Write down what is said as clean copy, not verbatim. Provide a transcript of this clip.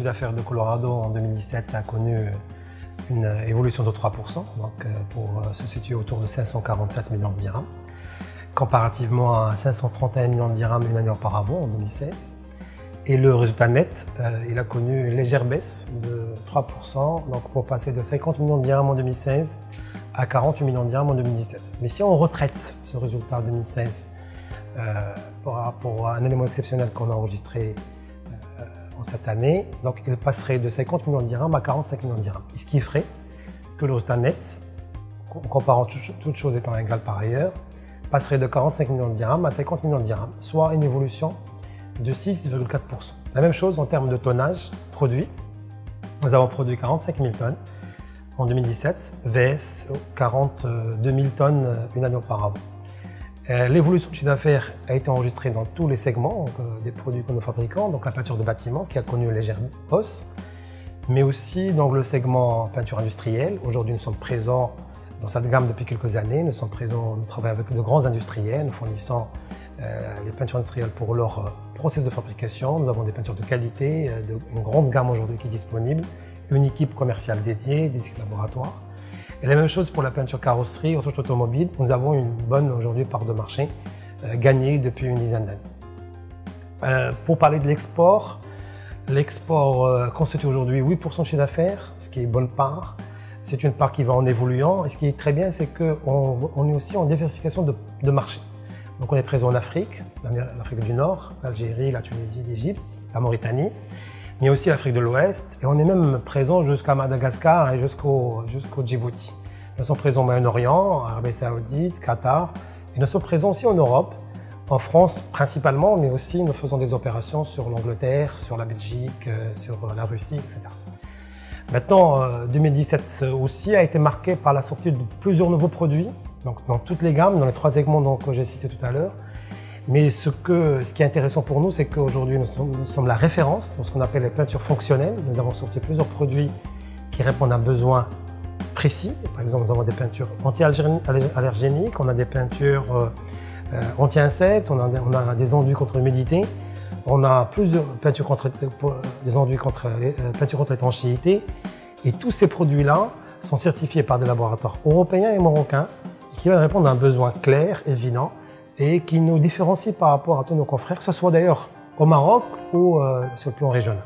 chiffre d'affaires de Colorado en 2017 a connu une évolution de 3%, donc pour se situer autour de 547 millions de dirhams, comparativement à 531 millions de dirhams une année auparavant, en 2016. Et le résultat net, il a connu une légère baisse de 3%, donc pour passer de 50 millions de dirhams en 2016 à 48 millions de dirhams en 2017. Mais si on retraite ce résultat en 2016 par rapport à un élément exceptionnel qu'on a enregistré en cette année, donc il passerait de 50 millions de dirhams à 45 millions de dirhams. Ce qui ferait que le résultat net, en comparant toutes choses étant égales par ailleurs, passerait de 45 millions de dirhams à 50 millions de dirhams, soit une évolution de 6,4%. La même chose en termes de tonnage produit. Nous avons produit 45 000 tonnes en 2017, vs 42 000 tonnes une année auparavant. L'évolution du chiffre d'affaires a été enregistrée dans tous les segments des produits que nous fabriquons, donc la peinture de bâtiment qui a connu une légère hausse, mais aussi dans le segment peinture industrielle. Aujourd'hui, nous sommes présents dans cette gamme depuis quelques années. Nous travaillons avec de grands industriels, nous fournissons les peintures industrielles pour leur process de fabrication. Nous avons des peintures de qualité, une grande gamme aujourd'hui qui est disponible, une équipe commerciale dédiée, des équipes laboratoires. Et la même chose pour la peinture carrosserie, automobile. Nous avons une bonne aujourd'hui part de marché gagnée depuis une dizaine d'années. Pour parler de l'export, l'export constitue aujourd'hui 8% de chiffre d'affaires, ce qui est une bonne part. C'est une part qui va en évoluant. Et ce qui est très bien, c'est qu'on est aussi en diversification de marché. Donc on est présent en Afrique, l'Afrique du Nord, l'Algérie, la Tunisie, l'Égypte, la Mauritanie, mais aussi l'Afrique de l'Ouest. Et on est même présent jusqu'à Madagascar et jusqu'au Djibouti. Nous sommes présents au Moyen-Orient, Arabie Saoudite, Qatar. Et nous sommes présents aussi en Europe, en France principalement, mais aussi nous faisons des opérations sur l'Angleterre, sur la Belgique, sur la Russie, etc. Maintenant, 2017 aussi a été marqué par la sortie de plusieurs nouveaux produits, donc dans toutes les gammes, dans les 3 segments que j'ai cités tout à l'heure. Mais ce qui est intéressant pour nous, c'est qu'aujourd'hui, nous sommes la référence dans ce qu'on appelle les peintures fonctionnelles. Nous avons sorti plusieurs produits qui répondent à un besoin précis. Par exemple, nous avons des peintures anti-allergéniques, on a des peintures anti-insectes, on a des enduits contre l'humidité. On a plusieurs peintures des enduits peintures contre l'étanchéité. Et tous ces produits-là sont certifiés par des laboratoires européens et marocains qui vont répondre à un besoin clair, évident, et qui nous différencie par rapport à tous nos confrères, que ce soit d'ailleurs au Maroc ou sur le plan régional.